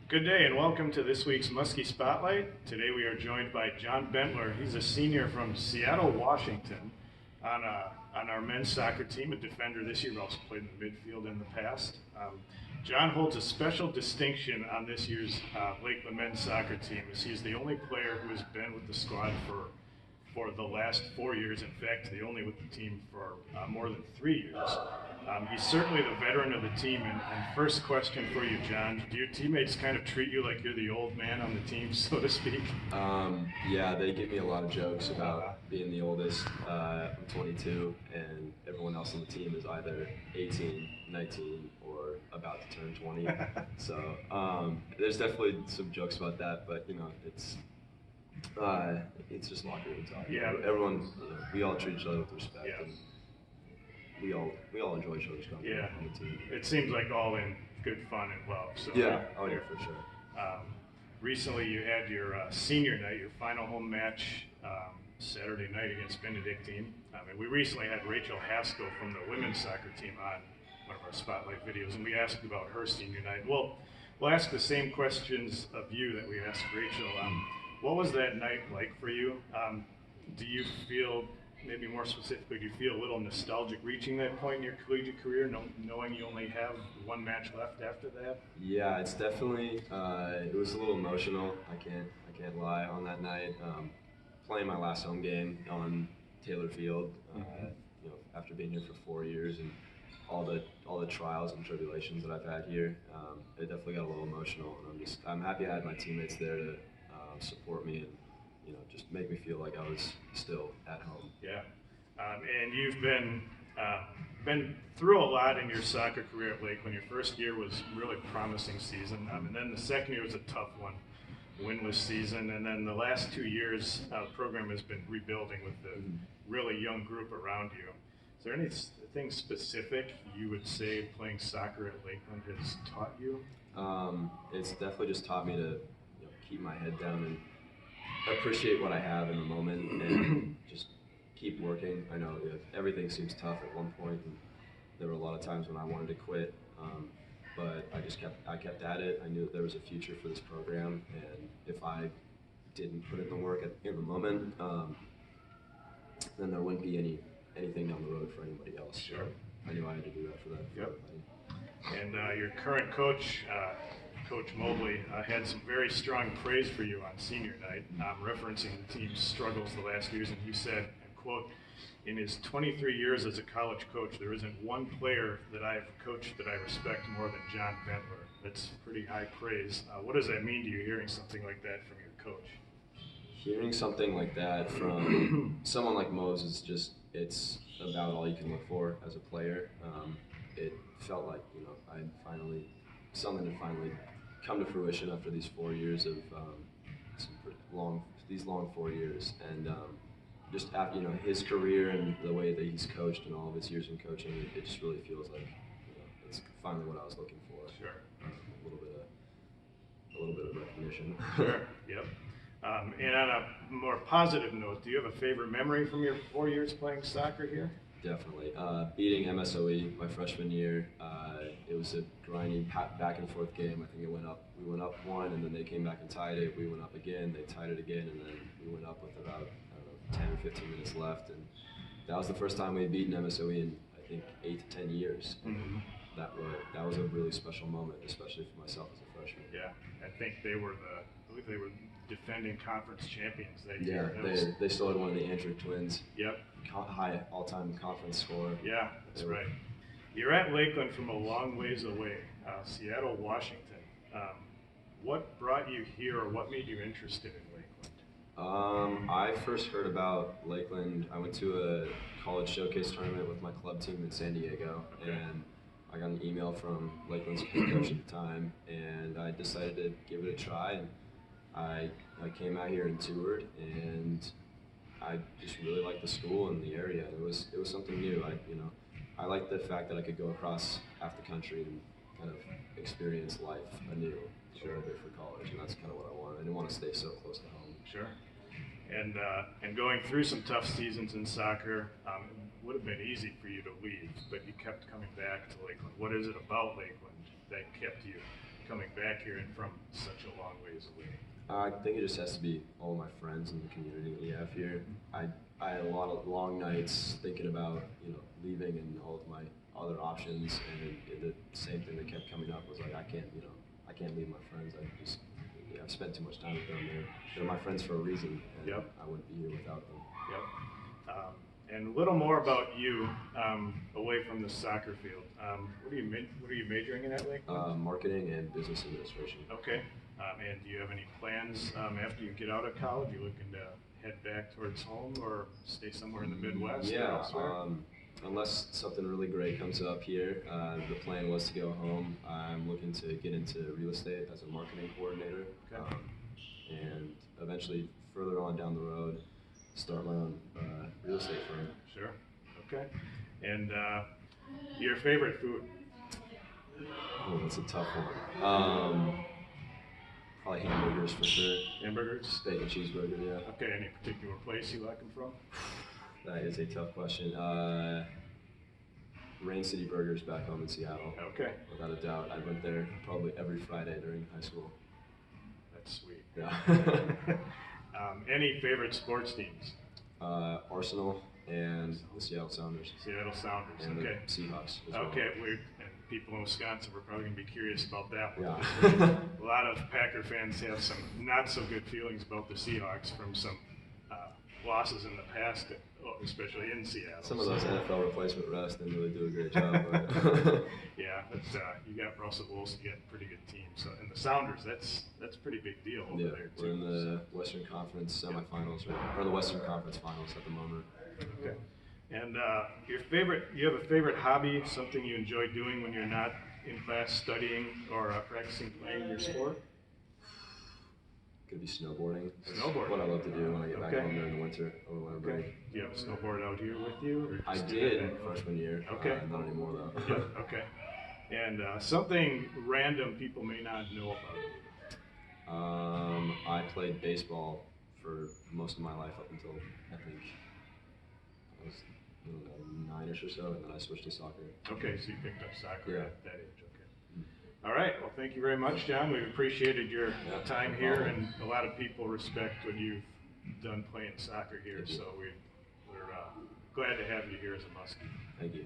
Good day and welcome to this week's Muskie Spotlight. Today we are joined by John Bentler. He's a senior from Seattle, Washington on our men's soccer team, a defender this year, but also played in the midfield in the past. John holds a special distinction on this year's Lakeland men's soccer team as he is the only player who has been with the squad for the last 4 years. In fact, the only with the team for more than 3 years. He's certainly the veteran of the team. And first question for you, John: do your teammates kind of treat you like you're the old man on the team, so to speak? Yeah, they give me a lot of jokes about being the oldest. I'm 22, and everyone else on the team is either 18, 19, or about to turn 20. So there's definitely some jokes about that, but it's just locker room talk. Yeah. Everyone, we all treat each other with respect, Yeah. and we all enjoy each other's company Yeah. on the team. It seems like all in good fun and love. So Yeah, oh yeah, for sure. Recently, you had your senior night, your final home match Saturday night against Benedictine. And we recently had Rachel Haskell from the women's soccer team on one of our spotlight videos, and we asked about her senior night. Well, we'll ask the same questions of you that we asked Rachel. What was that night like for you? Do you feel, maybe more specifically, do you feel a little nostalgic reaching that point in your collegiate career, knowing you only have one match left after that? Yeah, it's definitely. It was a little emotional. I can't lie. On that night, playing my last home game on Taylor Field. After being here for 4 years and all the trials and tribulations that I've had here, it definitely got a little emotional. And I'm happy I had my teammates there to support me and just make me feel like I was still at home. Yeah, and you've been through a lot in your soccer career at Lakeland. Your first year was really promising season, and then the second year was a tough one, winless season, and then the last 2 years the program has been rebuilding with the really young group around you. Is there anything specific you would say playing soccer at Lakeland has taught you? It's definitely just taught me to keep my head down and appreciate what I have in the moment and just keep working. I know everything seems tough at one point, and there were a lot of times when I wanted to quit, but I kept at it. I knew that there was a future for this program, and if I didn't put in the work in the moment, then there wouldn't be anything down the road for anybody else. Sure. So I knew I had to do that for that. Yep. And your current coach, Coach Mobley, had some very strong praise for you on senior night, referencing the team's struggles the last years, and he said, and quote, "In his 23 years as a college coach, there isn't one player that I've coached that I respect more than John Bentler." That's pretty high praise. What does that mean to you, hearing something like that from your coach? Hearing something like that from someone like Mose is just, it's about all you can look for as a player. It felt like, something had finally come to fruition after these 4 years of these long 4 years, and just after his career and the way that he's coached and all of his years in coaching, it just really feels like it's finally what I was looking for. Sure. A little bit of recognition. Sure. Yep. And on a more positive note, do you have a favorite memory from your 4 years playing soccer here? Definitely. Beating MSOE my freshman year, it was a grinding back and forth game. I think we went up one, and then they came back and tied it. We went up again, they tied it again, and then we went up with about 10 or 15 minutes left. And that was the first time we had beaten MSOE in, I think, 8 to 10 years. Mm-hmm. That was a really special moment, especially for myself as a freshman. Yeah, I think I believe they were defending conference champions that year. Yeah, they still had one of the Andrew twins. Yep. High all-time conference score. Yeah, that's right. You're at Lakeland from a long ways away, Seattle, Washington. What brought you here, or what made you interested in Lakeland? I first heard about Lakeland. I went to a college showcase tournament with my club team in San Diego, and I got an email from Lakeland's head coach at the time, and I decided to give it a try. And I came out here and toured, and I just really liked the school and the area. It was something new. I liked the fact that I could go across half the country and kind of experience life anew a little bit for college, and that's kind of what I wanted. I didn't want to stay so close to home. Sure. And going through some tough seasons in soccer, it would have been easy for you to leave, but you kept coming back to Lakeland. What is it about Lakeland that kept you coming back here and from such a long ways away? I think it just has to be all my friends in the community that we have here. I had a lot of long nights thinking about leaving and all of my other options, and the same thing that kept coming up was like I can't leave my friends. I've spent too much time with them. They're my friends for a reason, and Yep. I wouldn't be here without them. Yep. And a little more about you away from the soccer field. What are you majoring in at Lakeland? Marketing and business administration. Okay. And do you have any plans after you get out of college? You looking to head back towards home or stay somewhere in the Midwest? Or Yeah. elsewhere? Unless something really great comes up here, the plan was to go home. I'm looking to get into real estate as a marketing coordinator, Okay. and eventually further on down the road, start my own real estate firm. Sure. Okay. And your favorite food? Oh, that's a tough one. Probably hamburgers for sure. Hamburgers? Steak and cheeseburger, yeah. Okay. Any particular place you like them from? That is a tough question. Rain City Burgers back home in Seattle. Okay. Without a doubt. I went there probably every Friday during high school. That's sweet. Yeah. Any favorite sports teams? Arsenal and the Seattle Sounders. Seattle Sounders. And Okay. the Seahawks as well. Okay, and people in Wisconsin were probably going to be curious about that one. Yeah. A lot of Packer fans have some not so good feelings about the Seahawks from some losses in the past, especially in Seattle. Some of those NFL replacement refs didn't really do a great job, but Yeah, but you got Russell Wilson, you got a pretty good team. So, and the Sounders, that's a pretty big deal over yeah, there too. we're in the Western Conference semifinals, or the Western Conference finals at the moment. Okay. And you have a favorite hobby, something you enjoy doing when you're not in class studying or practicing playing your sport? Could be snowboarding. That's Snowboarding. what I love to do when I get back Okay. home during the winter over winter break. Okay. Do you have a snowboard out here with you? Or I just did back home? freshman year. Okay. Not anymore though. Yeah, okay. And something random people may not know about you. I played baseball for most of my life up until I think I was 9ish or so, and then I switched to soccer. Okay, so you picked up soccer Yeah. at that age. Okay. All right. Well, thank you very much, John. We've appreciated your Yeah, time no here, problem. and a lot of people respect what you've done playing soccer here. Thank you. So we're glad to have you here as a Muskie. Thank you.